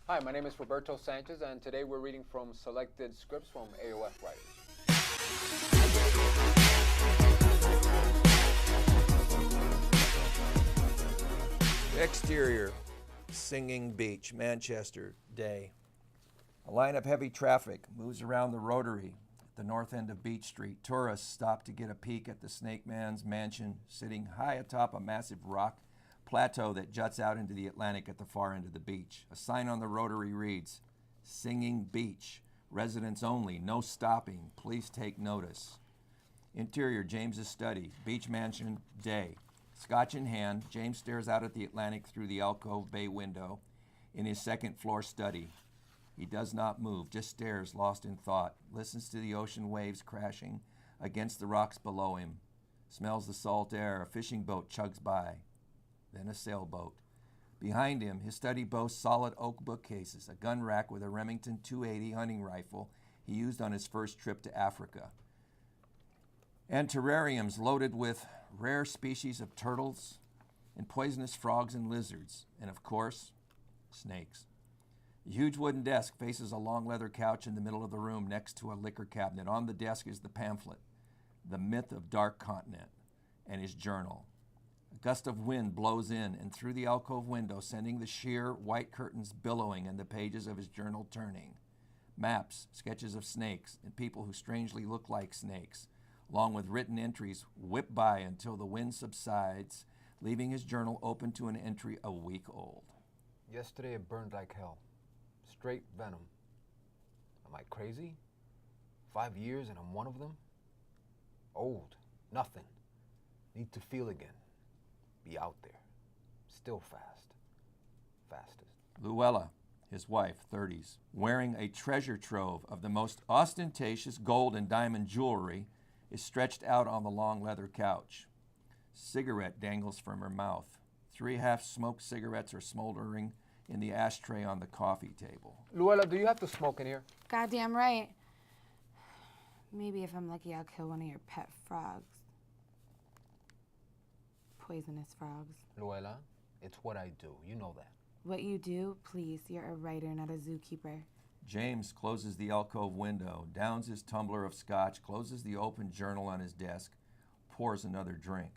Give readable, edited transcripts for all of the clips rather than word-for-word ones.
Hi, my name is Roberto Sanchez, and today we're reading from selected scripts from AOF writers. Exterior, Singing Beach, Manchester, day. A line of heavy traffic moves around the Rotary at the north end of Beach Street. Tourists stop to get a peek at the Snake Man's mansion sitting high atop a massive rock plateau that juts out into the Atlantic at the far end of the beach. A sign on the Rotary reads, Singing Beach, residents only, no stopping, please take notice. Interior, James's study, beach mansion, day. Scotch in hand, James stares out at the Atlantic through the alcove bay window in his second floor study. He does not move, just stares, lost in thought, listens to the ocean waves crashing against the rocks below him, smells the salt air. A fishing boat chugs by, then a sailboat. Behind him, his study boasts solid oak bookcases, a gun rack with a Remington 280 hunting rifle he used on his first trip to Africa, and terrariums loaded with rare species of turtles and poisonous frogs and lizards, and of course, snakes. A huge wooden desk faces a long leather couch in the middle of the room next to a liquor cabinet. On the desk is the pamphlet, The Myth of Dark Continent, and his journal. A gust of wind blows in and through the alcove window, sending the sheer white curtains billowing and the pages of his journal turning. Maps, sketches of snakes, and people who strangely look like snakes, along with written entries, whip by until the wind subsides, leaving his journal open to an entry a week old. Yesterday it burned like hell. Straight venom. Am I crazy? 5 years and I'm one of them? Old. Nothing. Need to feel again. Be out there. Still fast. Fastest. Luella, his wife, 30s, wearing a treasure trove of the most ostentatious gold and diamond jewelry, is stretched out on the long leather couch. Cigarette dangles from her mouth. 3 half-smoked cigarettes are smoldering in the ashtray on the coffee table. Luella, do you have to smoke in here? Goddamn right. Maybe if I'm lucky, I'll kill one of your pet frogs. Poisonous frogs. Luella, it's what I do. You know that. What you do? Please, you're a writer, not a zookeeper. James closes the alcove window, downs his tumbler of scotch, closes the open journal on his desk, pours another drink.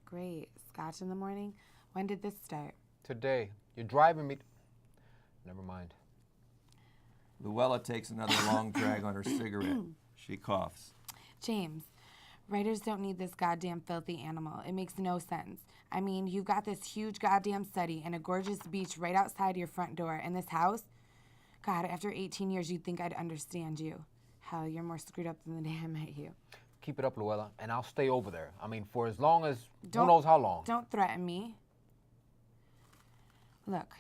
Great. Scotch in the morning? When did this start? Today. You're driving me... Never mind. Luella takes another long drag on her cigarette. She coughs. James, writers don't need this goddamn filthy animal. It makes no sense. I mean, you've got this huge goddamn study and a gorgeous beach right outside your front door, and this house? God, after 18 years, you'd think I'd understand you. Hell, you're more screwed up than the day I met you. Keep it up, Luella, and I'll stay over there. I mean, for as long as... who knows how long. Don't threaten me. Look,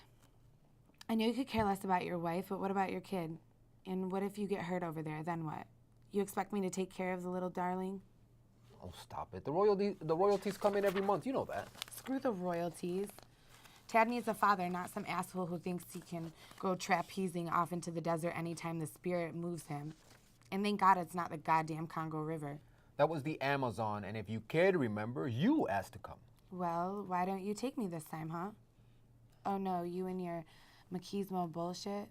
I know you could care less about your wife, but what about your kid? And what if you get hurt over there? Then what? You expect me to take care of the little darling? Oh, stop it. The royalties come in every month. You know that. Screw the royalties. Tad needs a father, not some asshole who thinks he can go trapezing off into the desert anytime the spirit moves him. And thank God it's not the goddamn Congo River. That was the Amazon, and if you care to remember, you asked to come. Well, why don't you take me this time, huh? Oh no, you and your machismo bullshit?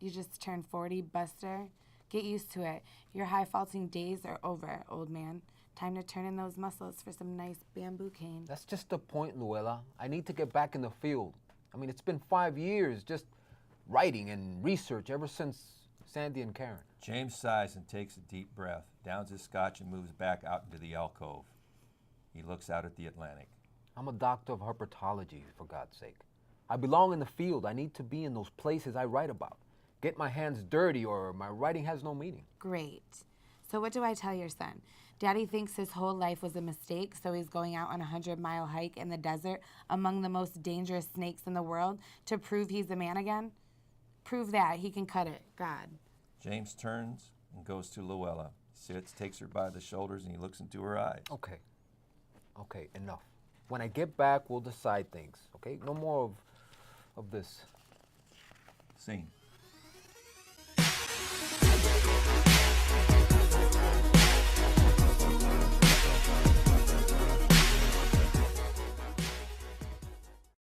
You just turned 40, Buster? Get used to it. Your high-faulting days are over, old man. Time to turn in those muscles for some nice bamboo cane. That's just the point, Luella. I need to get back in the field. I mean, it's been 5 years just writing and research ever since Sandy and Karen. James sighs and takes a deep breath, downs his scotch and moves back out into the alcove. He looks out at the Atlantic. I'm a doctor of herpetology, for God's sake. I belong in the field. I need to be in those places I write about. Get my hands dirty or my writing has no meaning. Great. So what do I tell your son? Daddy thinks his whole life was a mistake, so he's going out on a 100-mile hike in the desert among the most dangerous snakes in the world to prove he's a man again? Prove that. He can cut it. God. James turns and goes to Luella. He sits, takes her by the shoulders, and he looks into her eyes. Okay, enough. When I get back, we'll decide things, okay? No more of this. Scene.